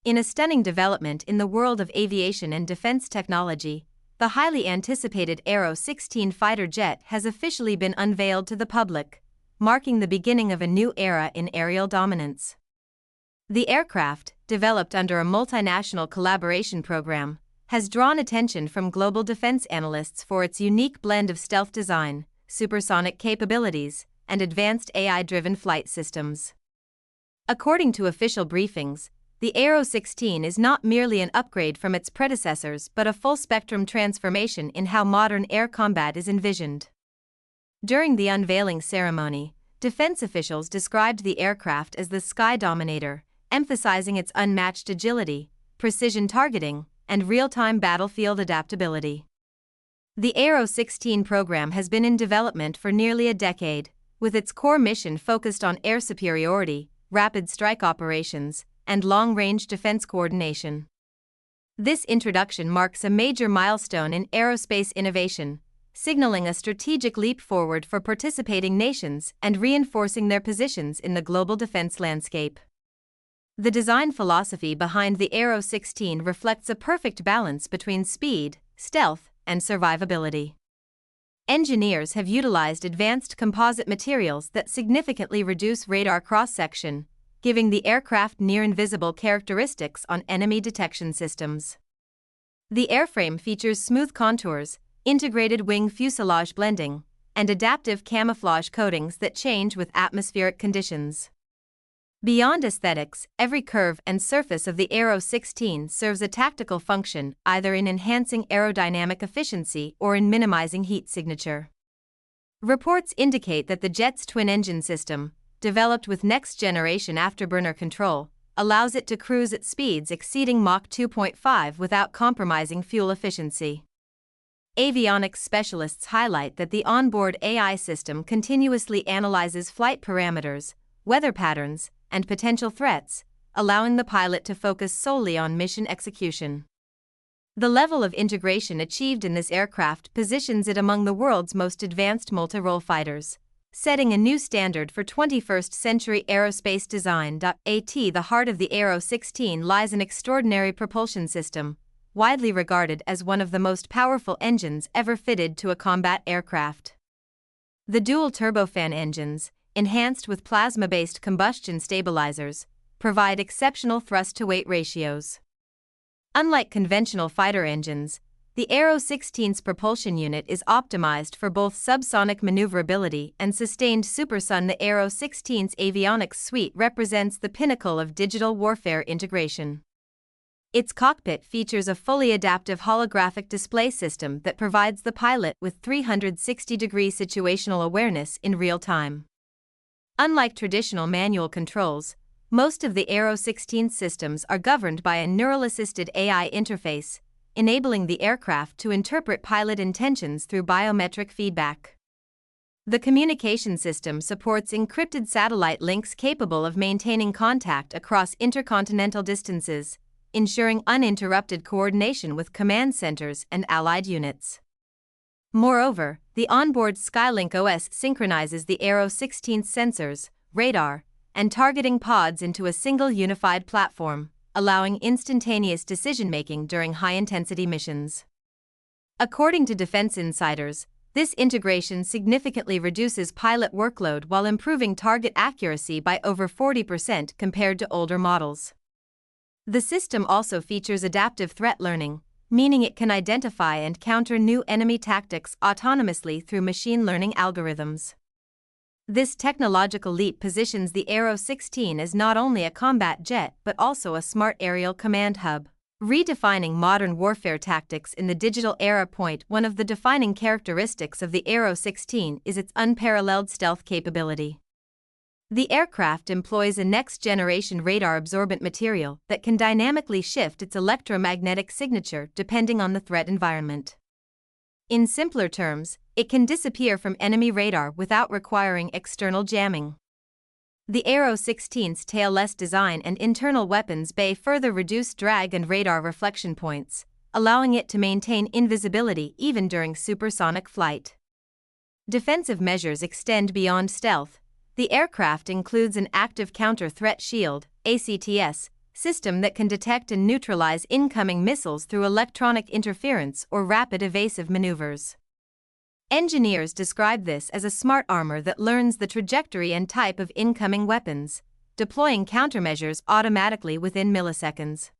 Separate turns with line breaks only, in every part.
In a stunning development in the world of aviation and defense technology, the highly anticipated Airo-16 fighter jet has officially been unveiled to the public, marking the beginning of a new era in aerial dominance. The aircraft, developed under a multinational collaboration program, has drawn attention from global defense analysts for its unique blend of stealth design, supersonic capabilities, and advanced AI-driven flight systems. According to official briefings, the Airo-16 is not merely an upgrade from its predecessors but a full-spectrum transformation in how modern air combat is envisioned. During the unveiling ceremony, defense officials described the aircraft as the Sky Dominator, emphasizing its unmatched agility, precision targeting, and real-time battlefield adaptability. The Airo-16 program has been in development for nearly a decade, with its core mission focused on air superiority, rapid strike operations, and long-range defense coordination. This introduction marks a major milestone in aerospace innovation, signaling a strategic leap forward for participating nations and reinforcing their positions in the global defense landscape. The design philosophy behind the Airo-16 reflects a perfect balance between speed, stealth, and survivability. Engineers have utilized advanced composite materials that significantly reduce radar cross-section, giving the aircraft near-invisible characteristics on enemy detection systems. The airframe features smooth contours, integrated wing fuselage blending, and adaptive camouflage coatings that change with atmospheric conditions. Beyond aesthetics, every curve and surface of the Airo-16 serves a tactical function, either in enhancing aerodynamic efficiency or in minimizing heat signature. Reports indicate that the jet's twin-engine system, developed with next-generation afterburner control, allows it to cruise at speeds exceeding Mach 2.5 without compromising fuel efficiency. Avionics specialists highlight that the onboard AI system continuously analyzes flight parameters, weather patterns, and potential threats, allowing the pilot to focus solely on mission execution. The level of integration achieved in this aircraft positions it among the world's most advanced multi-role fighters, setting a new standard for 21st-century aerospace design. At the heart of the Airo-16 lies an extraordinary propulsion system, widely regarded as one of the most powerful engines ever fitted to a combat aircraft. The dual turbofan engines, enhanced with plasma-based combustion stabilizers, provide exceptional thrust-to-weight ratios. Unlike conventional fighter engines, the Airo-16's propulsion unit is optimized for both subsonic maneuverability and sustained supersonic. The Airo-16's avionics suite represents the pinnacle of digital warfare integration. Its cockpit features a fully adaptive holographic display system that provides the pilot with 360-degree situational awareness in real time. Unlike traditional manual controls, most of the Airo-16 systems are governed by a neural-assisted AI interface, enabling the aircraft to interpret pilot intentions through biometric feedback. The communication system supports encrypted satellite links capable of maintaining contact across intercontinental distances, ensuring uninterrupted coordination with command centers and allied units. Moreover, the onboard Skylink OS synchronizes the Airo-16's sensors, radar, and targeting pods into a single unified platform, allowing instantaneous decision-making during high-intensity missions. According to defense insiders, this integration significantly reduces pilot workload while improving target accuracy by over 40% compared to older models. The system also features adaptive threat learning, meaning it can identify and counter new enemy tactics autonomously through machine learning algorithms. This technological leap positions the Airo-16 as not only a combat jet but also a smart aerial command hub, redefining modern warfare tactics in the digital era. One of the defining characteristics of the Airo-16 is its unparalleled stealth capability. The aircraft employs a next-generation radar-absorbent material that can dynamically shift its electromagnetic signature depending on the threat environment. In simpler terms, it can disappear from enemy radar without requiring external jamming. The Airo-16's tailless design and internal weapons bay further reduce drag and radar reflection points, allowing it to maintain invisibility even during supersonic flight. Defensive measures extend beyond stealth. The aircraft includes an active counter-threat shield, ACTS, system that can detect and neutralize incoming missiles through electronic interference or rapid evasive maneuvers. Engineers describe this as a smart armor that learns the trajectory and type of incoming weapons, deploying countermeasures automatically within milliseconds.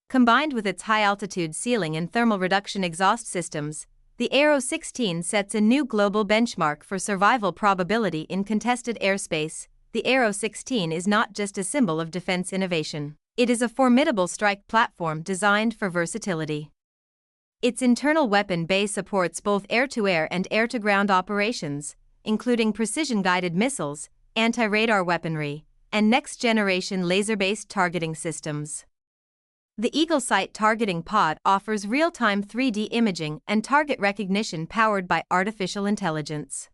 Combined with its high-altitude ceiling and thermal reduction exhaust systems, the Airo-16 sets a new global benchmark for survival probability in contested airspace. The Airo-16 is not just a symbol of defense innovation. It is a formidable strike platform designed for versatility. Its internal weapon bay supports both air-to-air and air-to-ground operations, including precision-guided missiles, anti-radar weaponry, and next-generation laser-based targeting systems. The Eagle Sight targeting pod offers real-time 3D imaging and target recognition powered by artificial intelligence.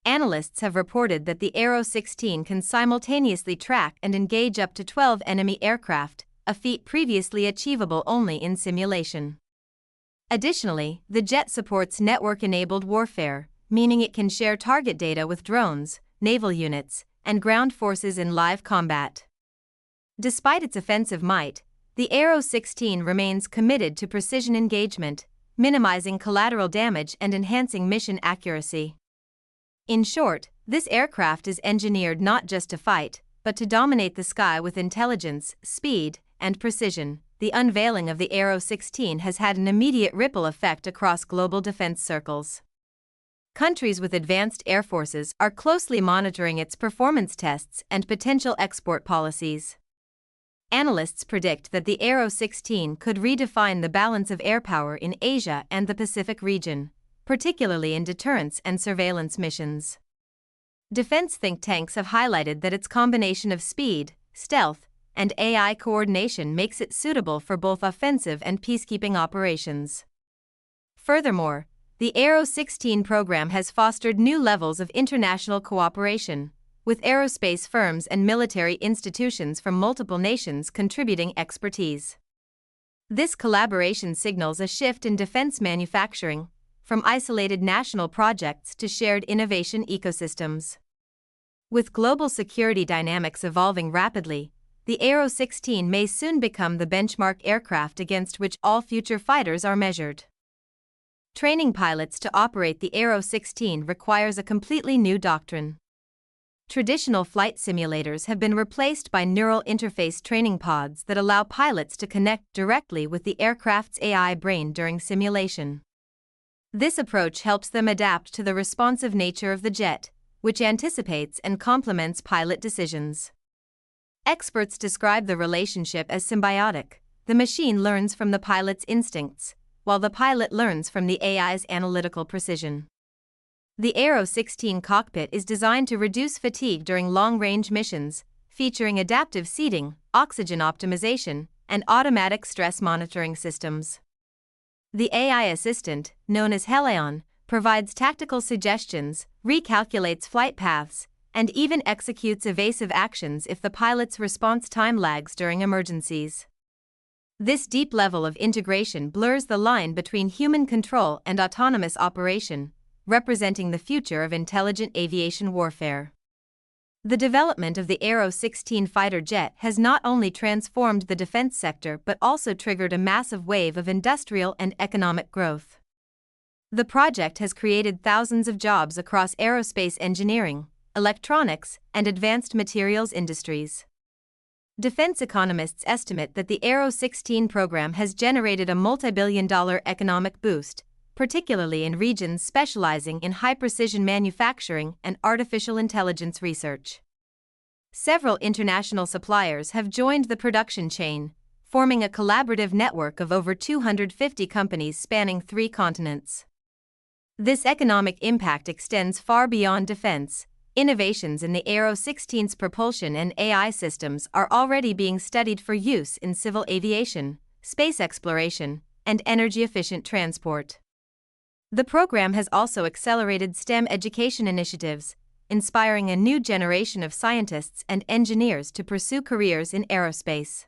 Analysts have reported that the Airo-16 can simultaneously track and engage up to 12 enemy aircraft, a feat previously achievable only in simulation. Additionally, the jet supports network-enabled warfare, meaning it can share target data with drones, naval units, and ground forces in live combat. Despite its offensive might, the Airo-16 remains committed to precision engagement, minimizing collateral damage and enhancing mission accuracy. In short, this aircraft is engineered not just to fight, but to dominate the sky with intelligence, speed, and precision. The unveiling of the Airo-16 has had an immediate ripple effect across global defense circles. Countries with advanced air forces are closely monitoring its performance tests and potential export policies. Analysts predict that the Airo-16 could redefine the balance of air power in Asia and the Pacific region, particularly in deterrence and surveillance missions. Defense think tanks have highlighted that its combination of speed, stealth, and AI coordination makes it suitable for both offensive and peacekeeping operations. Furthermore, the Airo-16 program has fostered new levels of international cooperation, with aerospace firms and military institutions from multiple nations contributing expertise. This collaboration signals a shift in defense manufacturing, from isolated national projects to shared innovation ecosystems. With global security dynamics evolving rapidly, the Airo-16 may soon become the benchmark aircraft against which all future fighters are measured. Training pilots to operate the Airo-16 requires a completely new doctrine. Traditional flight simulators have been replaced by neural interface training pods that allow pilots to connect directly with the aircraft's AI brain during simulation. This approach helps them adapt to the responsive nature of the jet, which anticipates and complements pilot decisions. Experts describe the relationship as symbiotic. The machine learns from the pilot's instincts, while the pilot learns from the AI's analytical precision. The Airo-16 cockpit is designed to reduce fatigue during long-range missions, featuring adaptive seating, oxygen optimization, and automatic stress monitoring systems. The AI assistant, known as Helion, provides tactical suggestions, recalculates flight paths, and even executes evasive actions if the pilot's response time lags during emergencies. This deep level of integration blurs the line between human control and autonomous operation, representing the future of intelligent aviation warfare. The development of the Airo-16 fighter jet has not only transformed the defense sector but also triggered a massive wave of industrial and economic growth. The project has created thousands of jobs across aerospace engineering, electronics, and advanced materials industries. Defense economists estimate that the Airo-16 program has generated a multi-billion-dollar economic boost, particularly in regions specializing in high-precision manufacturing and artificial intelligence research. Several international suppliers have joined the production chain, forming a collaborative network of over 250 companies spanning 3 continents. This economic impact extends far beyond defense. Innovations in the Airo-16's propulsion and AI systems are already being studied for use in civil aviation, space exploration, and energy-efficient transport. The program has also accelerated STEM education initiatives, inspiring a new generation of scientists and engineers to pursue careers in aerospace.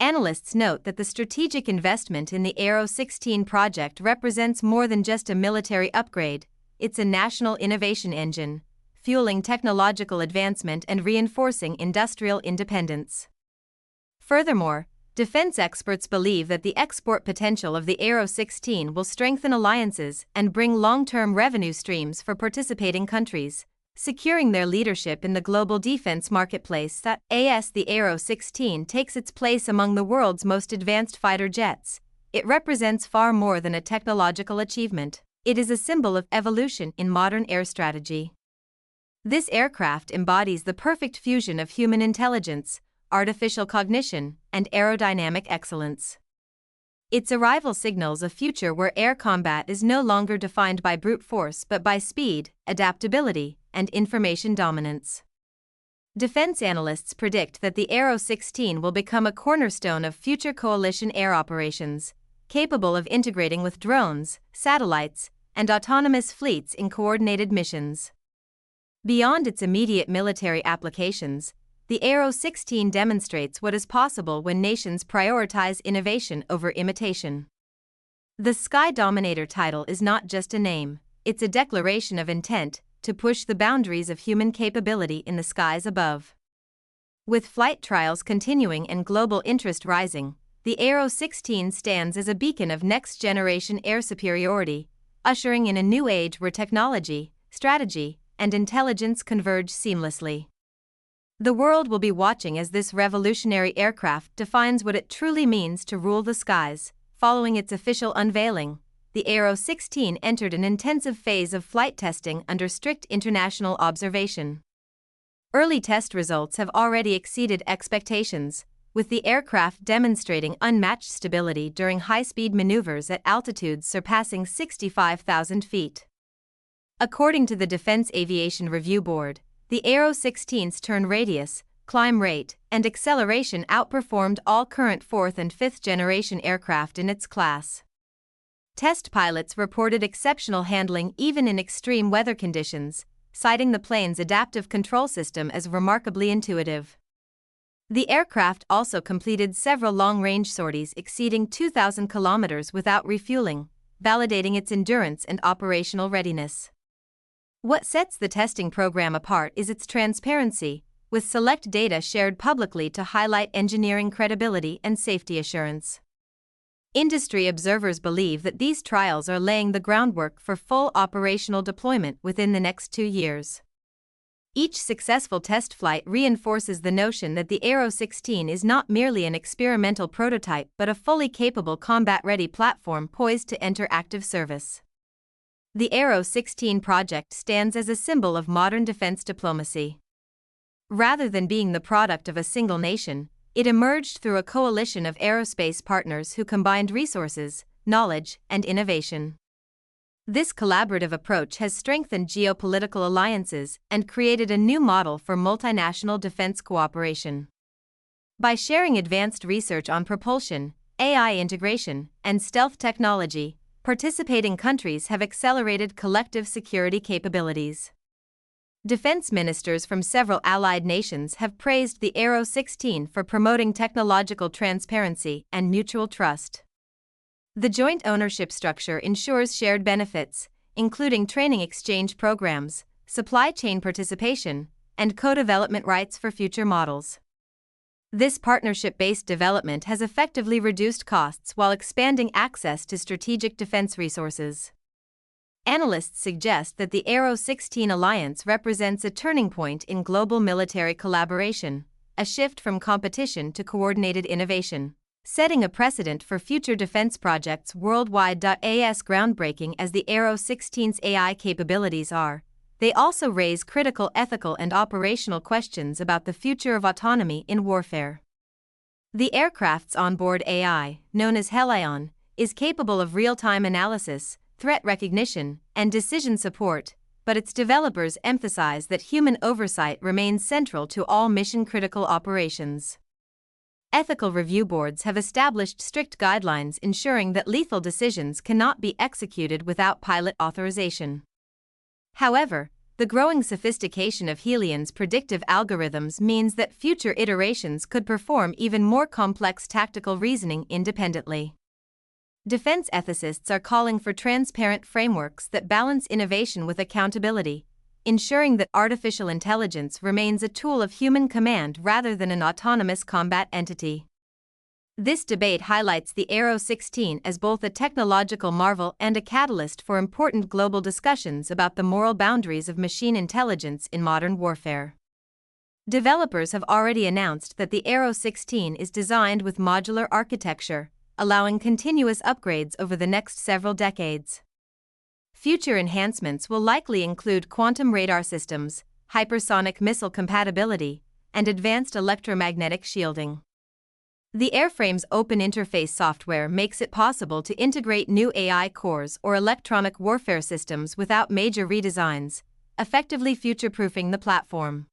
Analysts note that the strategic investment in the Airo-16 project represents more than just a military upgrade. It's a national innovation engine, fueling technological advancement and reinforcing industrial independence. Furthermore, defense experts believe that the export potential of the Airo-16 will strengthen alliances and bring long-term revenue streams for participating countries, securing their leadership in the global defense marketplace. As the Airo-16 takes its place among the world's most advanced fighter jets, it represents far more than a technological achievement. It is a symbol of evolution in modern air strategy. This aircraft embodies the perfect fusion of human intelligence, artificial cognition, and aerodynamic excellence. Its arrival signals a future where air combat is no longer defined by brute force but by speed, adaptability, and information dominance. Defense analysts predict that the Airo-16 will become a cornerstone of future coalition air operations, capable of integrating with drones, satellites, and autonomous fleets in coordinated missions. Beyond its immediate military applications, the Airo-16 demonstrates what is possible when nations prioritize innovation over imitation. The Sky Dominator title is not just a name, it's a declaration of intent to push the boundaries of human capability in the skies above. With flight trials continuing and global interest rising, the Airo-16 stands as a beacon of next-generation air superiority, ushering in a new age where technology, strategy, and intelligence converge seamlessly. The world will be watching as this revolutionary aircraft defines what it truly means to rule the skies. Following its official unveiling, the Airo-16 entered an intensive phase of flight testing under strict international observation. Early test results have already exceeded expectations, with the aircraft demonstrating unmatched stability during high-speed maneuvers at altitudes surpassing 65,000 feet. According to the Defense Aviation Review Board, the Airo-16's turn radius, climb rate, and acceleration outperformed all current 4th and 5th generation aircraft in its class. Test pilots reported exceptional handling even in extreme weather conditions, citing the plane's adaptive control system as remarkably intuitive. The aircraft also completed several long-range sorties exceeding 2,000 kilometers without refueling, validating its endurance and operational readiness. What sets the testing program apart is its transparency, with select data shared publicly to highlight engineering credibility and safety assurance. Industry observers believe that these trials are laying the groundwork for full operational deployment within the next 2 years. Each successful test flight reinforces the notion that the Airo-16 is not merely an experimental prototype but a fully capable combat-ready platform poised to enter active service. The Airo-16 project stands as a symbol of modern defense diplomacy. Rather than being the product of a single nation, it emerged through a coalition of aerospace partners who combined resources, knowledge, and innovation. This collaborative approach has strengthened geopolitical alliances and created a new model for multinational defense cooperation. By sharing advanced research on propulsion, AI integration, and stealth technology, participating countries have accelerated collective security capabilities. Defense ministers from several allied nations have praised the Airo-16 for promoting technological transparency and mutual trust. The joint ownership structure ensures shared benefits, including training exchange programs, supply chain participation, and co-development rights for future models. This partnership-based development has effectively reduced costs while expanding access to strategic defense resources. Analysts suggest that the Airo-16 alliance represents a turning point in global military collaboration, a shift from competition to coordinated innovation, setting a precedent for future defense projects worldwide. As groundbreaking as the Airo-16's AI capabilities are, they also raise critical ethical and operational questions about the future of autonomy in warfare. The aircraft's onboard AI, known as Helion, is capable of real-time analysis, threat recognition, and decision support, but its developers emphasize that human oversight remains central to all mission-critical operations. Ethical review boards have established strict guidelines ensuring that lethal decisions cannot be executed without pilot authorization. However, the growing sophistication of Helion's predictive algorithms means that future iterations could perform even more complex tactical reasoning independently. Defense ethicists are calling for transparent frameworks that balance innovation with accountability, ensuring that artificial intelligence remains a tool of human command rather than an autonomous combat entity. This debate highlights the Airo-16 as both a technological marvel and a catalyst for important global discussions about the moral boundaries of machine intelligence in modern warfare. Developers have already announced that the Airo-16 is designed with modular architecture, allowing continuous upgrades over the next several decades. Future enhancements will likely include quantum radar systems, hypersonic missile compatibility, and advanced electromagnetic shielding. The airframe's open interface software makes it possible to integrate new AI cores or electronic warfare systems without major redesigns, effectively future-proofing the platform.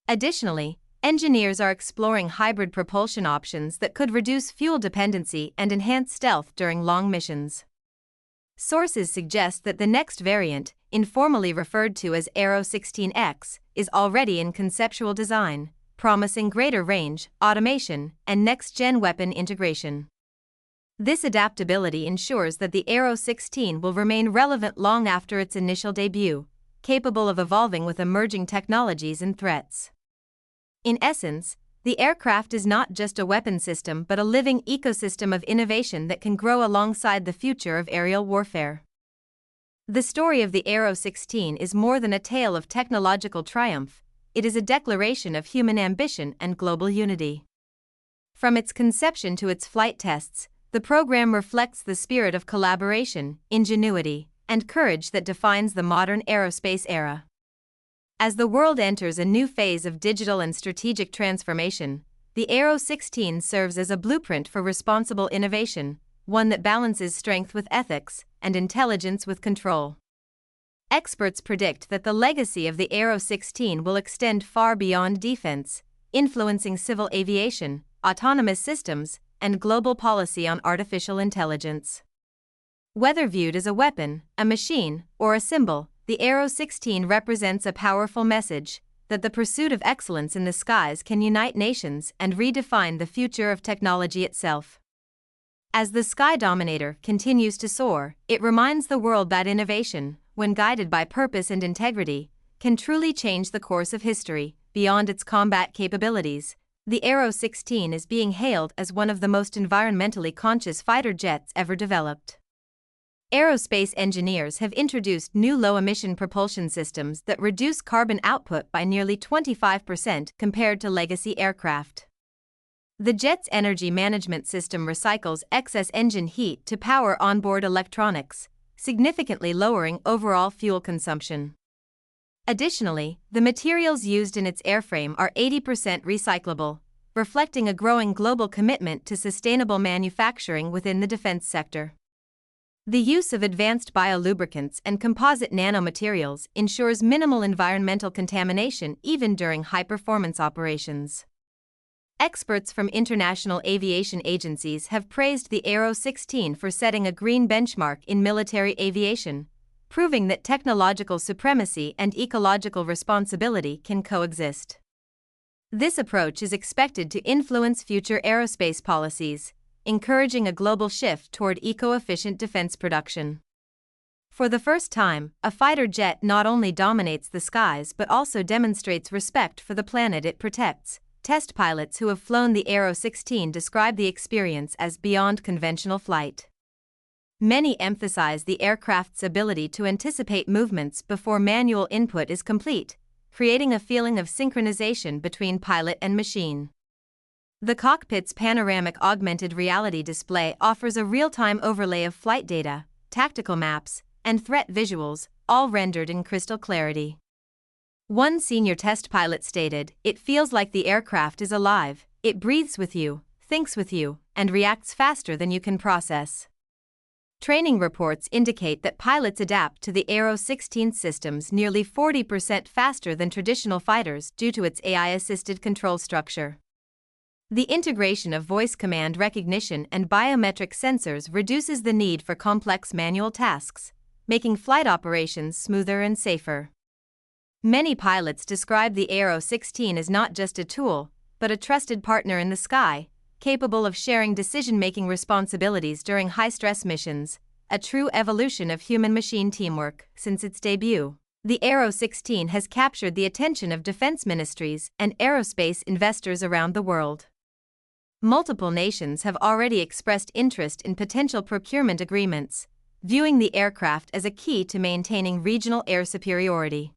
Additionally, engineers are exploring hybrid propulsion options that could reduce fuel dependency and enhance stealth during long missions. Sources suggest that the next variant, informally referred to as Airo-16X, is already in conceptual design, promising greater range, automation, and next-gen weapon integration. This adaptability ensures that the Airo-16 will remain relevant long after its initial debut, capable of evolving with emerging technologies and threats. In essence, the aircraft is not just a weapon system but a living ecosystem of innovation that can grow alongside the future of aerial warfare. The story of the Airo-16 is more than a tale of technological triumph, it is a declaration of human ambition and global unity. From its conception to its flight tests, the program reflects the spirit of collaboration, ingenuity, and courage that defines the modern aerospace era. As the world enters a new phase of digital and strategic transformation, the Airo-16 serves as a blueprint for responsible innovation, one that balances strength with ethics and intelligence with control. Experts predict that the legacy of the Airo-16 will extend far beyond defense, influencing civil aviation, autonomous systems, and global policy on artificial intelligence. Whether viewed as a weapon, a machine, or a symbol, the Airo-16 represents a powerful message that the pursuit of excellence in the skies can unite nations and redefine the future of technology itself. As the Sky Dominator continues to soar, it reminds the world that innovation, when guided by purpose and integrity, can truly change the course of history. Beyond its combat capabilities, the Airo-16 is being hailed as one of the most environmentally conscious fighter jets ever developed. Aerospace engineers have introduced new low-emission propulsion systems that reduce carbon output by nearly 25% compared to legacy aircraft. The jet's energy management system recycles excess engine heat to power onboard electronics, significantly lowering overall fuel consumption. Additionally, the materials used in its airframe are 80% recyclable, reflecting a growing global commitment to sustainable manufacturing within the defense sector. The use of advanced biolubricants and composite nanomaterials ensures minimal environmental contamination even during high-performance operations. Experts from international aviation agencies have praised the Airo-16 for setting a green benchmark in military aviation, proving that technological supremacy and ecological responsibility can coexist. This approach is expected to influence future aerospace policies, encouraging a global shift toward eco-efficient defense production. For the first time, a fighter jet not only dominates the skies but also demonstrates respect for the planet it protects. Test pilots who have flown the Airo-16 describe the experience as beyond conventional flight. Many emphasize the aircraft's ability to anticipate movements before manual input is complete, creating a feeling of synchronization between pilot and machine. The cockpit's panoramic augmented reality display offers a real-time overlay of flight data, tactical maps, and threat visuals, all rendered in crystal clarity. One senior test pilot stated, "It feels like the aircraft is alive, it breathes with you, thinks with you, and reacts faster than you can process." Training reports indicate that pilots adapt to the Airo-16 systems nearly 40% faster than traditional fighters due to its AI-assisted control structure. The integration of voice command recognition and biometric sensors reduces the need for complex manual tasks, making flight operations smoother and safer. Many pilots describe the Airo-16 as not just a tool, but a trusted partner in the sky, capable of sharing decision-making responsibilities during high-stress missions, a true evolution of human-machine teamwork. Since its debut, the Airo-16 has captured the attention of defense ministries and aerospace investors around the world. Multiple nations have already expressed interest in potential procurement agreements, viewing the aircraft as a key to maintaining regional air superiority.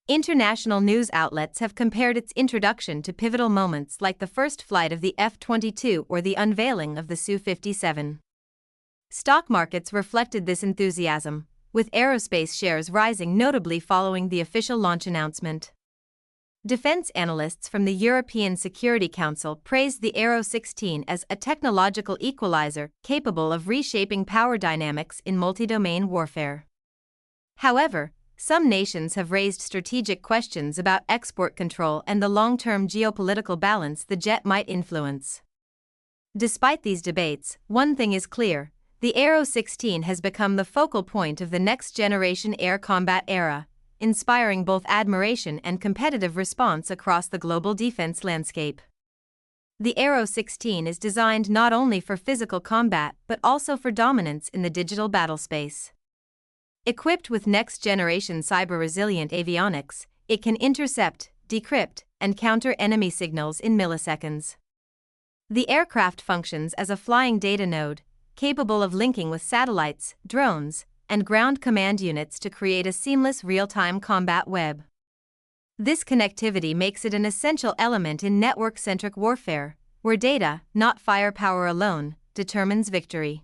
International news outlets have compared its introduction to pivotal moments like the first flight of the F-22 or the unveiling of the Su-57. Stock markets reflected this enthusiasm, with aerospace shares rising notably following the official launch announcement. Defense analysts from the European Security Council praised the Airo-16 as a technological equalizer capable of reshaping power dynamics in multi-domain warfare. However, some nations have raised strategic questions about export control and the long-term geopolitical balance the jet might influence. Despite these debates, one thing is clear: the Airo-16 has become the focal point of the next-generation air combat era, inspiring both admiration and competitive response across the global defense landscape. The Airo-16 is designed not only for physical combat but also for dominance in the digital battlespace. Equipped with next-generation cyber-resilient avionics, it can intercept, decrypt, and counter enemy signals in milliseconds. The aircraft functions as a flying data node, capable of linking with satellites, drones, and ground command units to create a seamless real-time combat web. This connectivity makes it an essential element in network-centric warfare, where data, not firepower alone, determines victory.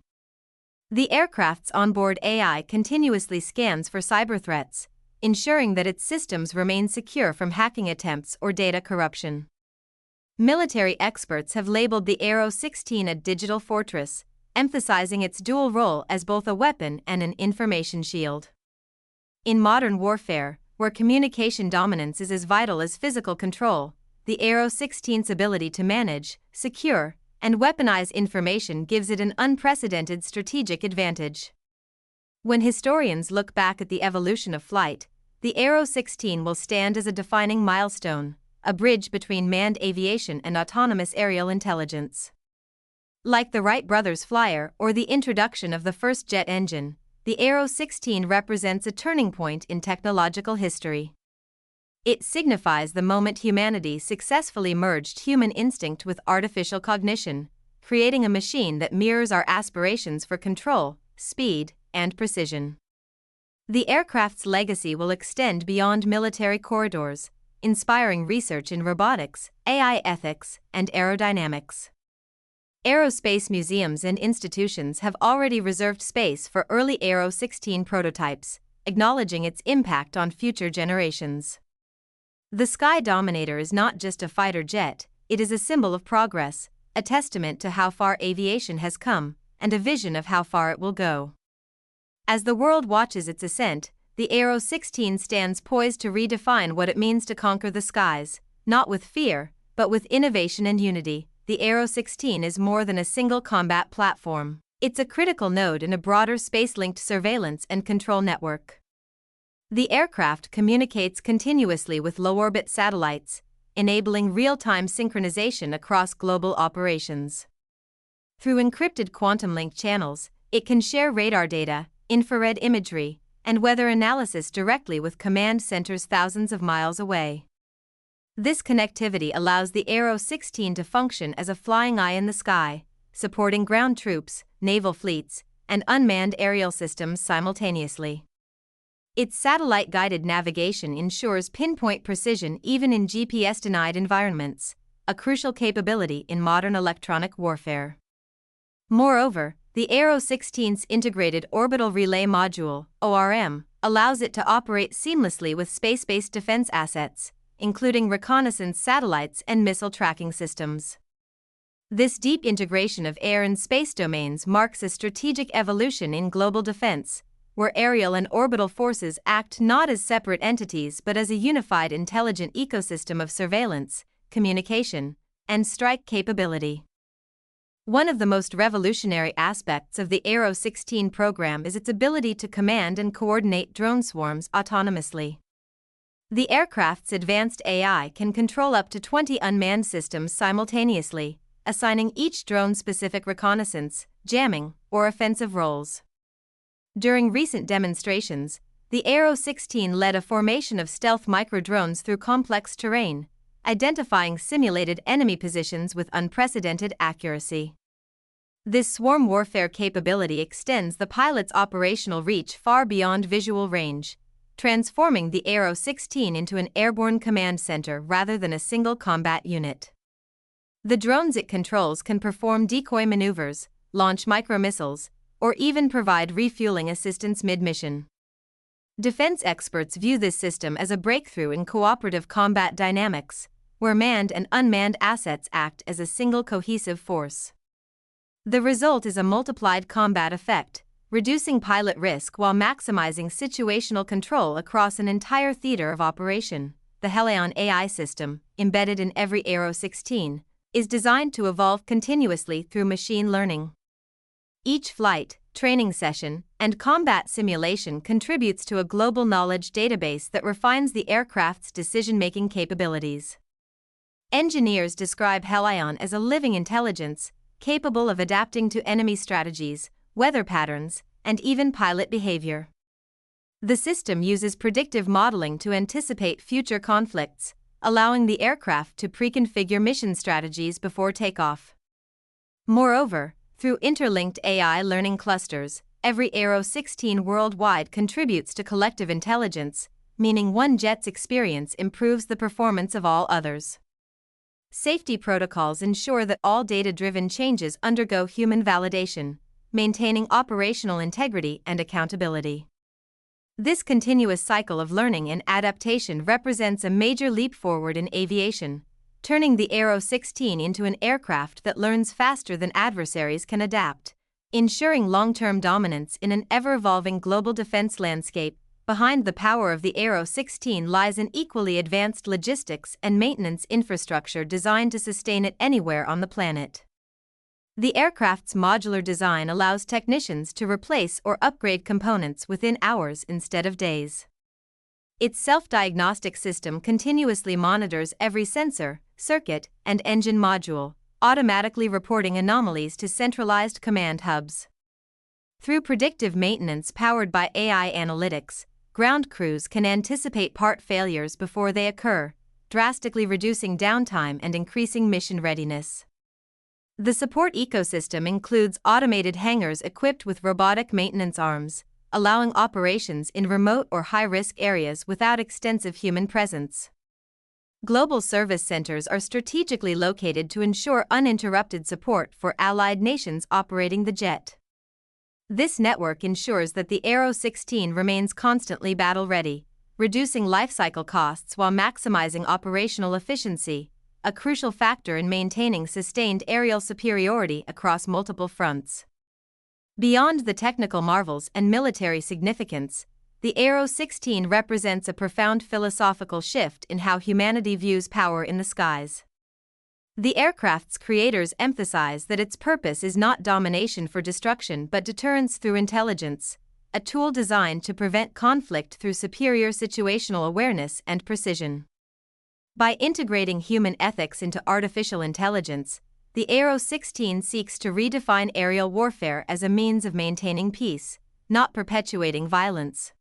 The aircraft's onboard AI continuously scans for cyber threats, ensuring that its systems remain secure from hacking attempts or data corruption. Military experts have labeled the Airo-16 a digital fortress, emphasizing its dual role as both a weapon and an information shield. In modern warfare, where communication dominance is as vital as physical control, the Airo-16's ability to manage, secure, and weaponize information gives it an unprecedented strategic advantage. When historians look back at the evolution of flight, the Airo-16 will stand as a defining milestone, a bridge between manned aviation and autonomous aerial intelligence. Like the Wright brothers' Flyer or the introduction of the first jet engine, the Airo-16 represents a turning point in technological history. It signifies the moment humanity successfully merged human instinct with artificial cognition, creating a machine that mirrors our aspirations for control, speed, and precision. The aircraft's legacy will extend beyond military corridors, inspiring research in robotics, AI ethics, and aerodynamics. Aerospace museums and institutions have already reserved space for early Airo-16 prototypes, acknowledging its impact on future generations. The Sky Dominator is not just a fighter jet, it is a symbol of progress, a testament to how far aviation has come, and a vision of how far it will go. As the world watches its ascent, the Airo-16 stands poised to redefine what it means to conquer the skies, not with fear, but with innovation and unity. The Airo-16 is more than a single combat platform. It's a critical node in a broader space-linked surveillance and control network. The aircraft communicates continuously with low-orbit satellites, enabling real-time synchronization across global operations. Through encrypted quantum-linked channels, it can share radar data, infrared imagery, and weather analysis directly with command centers thousands of miles away. This connectivity allows the Airo-16 to function as a flying eye in the sky, supporting ground troops, naval fleets, and unmanned aerial systems simultaneously. Its satellite-guided navigation ensures pinpoint precision even in GPS-denied environments, a crucial capability in modern electronic warfare. Moreover, the Airo-16's Integrated Orbital Relay Module, ORM, allows it to operate seamlessly with space-based defense assets, including reconnaissance satellites and missile tracking systems. This deep integration of air and space domains marks a strategic evolution in global defense, where aerial and orbital forces act not as separate entities but as a unified intelligent ecosystem of surveillance, communication, and strike capability. One of the most revolutionary aspects of the Airo-16 program is its ability to command and coordinate drone swarms autonomously. The aircraft's advanced AI can control up to 20 unmanned systems simultaneously, assigning each drone specific reconnaissance, jamming, or offensive roles. During recent demonstrations, the Airo-16 led a formation of stealth micro-drones through complex terrain, identifying simulated enemy positions with unprecedented accuracy. This swarm warfare capability extends the pilot's operational reach far beyond visual range, transforming the Airo-16 into an airborne command center rather than a single combat unit. The drones it controls can perform decoy maneuvers, launch micromissiles, or even provide refueling assistance mid-mission. Defense experts view this system as a breakthrough in cooperative combat dynamics, where manned and unmanned assets act as a single cohesive force. The result is a multiplied combat effect, reducing pilot risk while maximizing situational control across an entire theater of operation. The Helion AI system, embedded in every Airo-16, is designed to evolve continuously through machine learning. Each flight, training session, and combat simulation contributes to a global knowledge database that refines the aircraft's decision-making capabilities. Engineers describe Helion as a living intelligence, capable of adapting to enemy strategies, weather patterns, and even pilot behavior. The system uses predictive modeling to anticipate future conflicts, allowing the aircraft to pre-configure mission strategies before takeoff. Moreover, through interlinked AI learning clusters, every Airo-16 worldwide contributes to collective intelligence, meaning one jet's experience improves the performance of all others. Safety protocols ensure that all data-driven changes undergo human validation, maintaining operational integrity and accountability. This continuous cycle of learning and adaptation represents a major leap forward in aviation, turning the Airo-16 into an aircraft that learns faster than adversaries can adapt, ensuring long-term dominance in an ever-evolving global defense landscape. Behind the power of the Airo-16 lies an equally advanced logistics and maintenance infrastructure designed to sustain it anywhere on the planet. The aircraft's modular design allows technicians to replace or upgrade components within hours instead of days. Its self-diagnostic system continuously monitors every sensor, circuit, and engine module, automatically reporting anomalies to centralized command hubs. Through predictive maintenance powered by AI analytics, ground crews can anticipate part failures before they occur, drastically reducing downtime and increasing mission readiness. The support ecosystem includes automated hangars equipped with robotic maintenance arms, allowing operations in remote or high-risk areas without extensive human presence. Global service centers are strategically located to ensure uninterrupted support for allied nations operating the jet. This network ensures that the Airo-16 remains constantly battle-ready, reducing lifecycle costs while maximizing operational efficiency, a crucial factor in maintaining sustained aerial superiority across multiple fronts. Beyond the technical marvels and military significance, the Airo-16 represents a profound philosophical shift in how humanity views power in the skies. The aircraft's creators emphasize that its purpose is not domination for destruction but deterrence through intelligence, a tool designed to prevent conflict through superior situational awareness and precision. By integrating human ethics into artificial intelligence, the Airo-16 seeks to redefine aerial warfare as a means of maintaining peace, not perpetuating violence.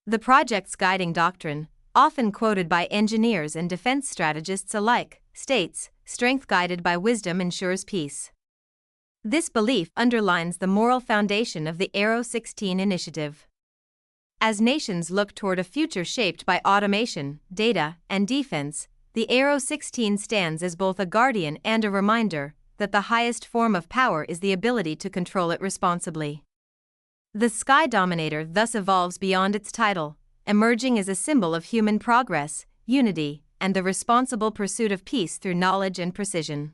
The project's guiding doctrine, often quoted by engineers and defense strategists alike, states, "Strength guided by wisdom ensures peace." This belief underlines the moral foundation of the Airo-16 initiative. As nations look toward a future shaped by automation, data, and defense, the Airo-16 stands as both a guardian and a reminder that the highest form of power is the ability to control it responsibly. The Sky Dominator thus evolves beyond its title, emerging as a symbol of human progress, unity, and the responsible pursuit of peace through knowledge and precision.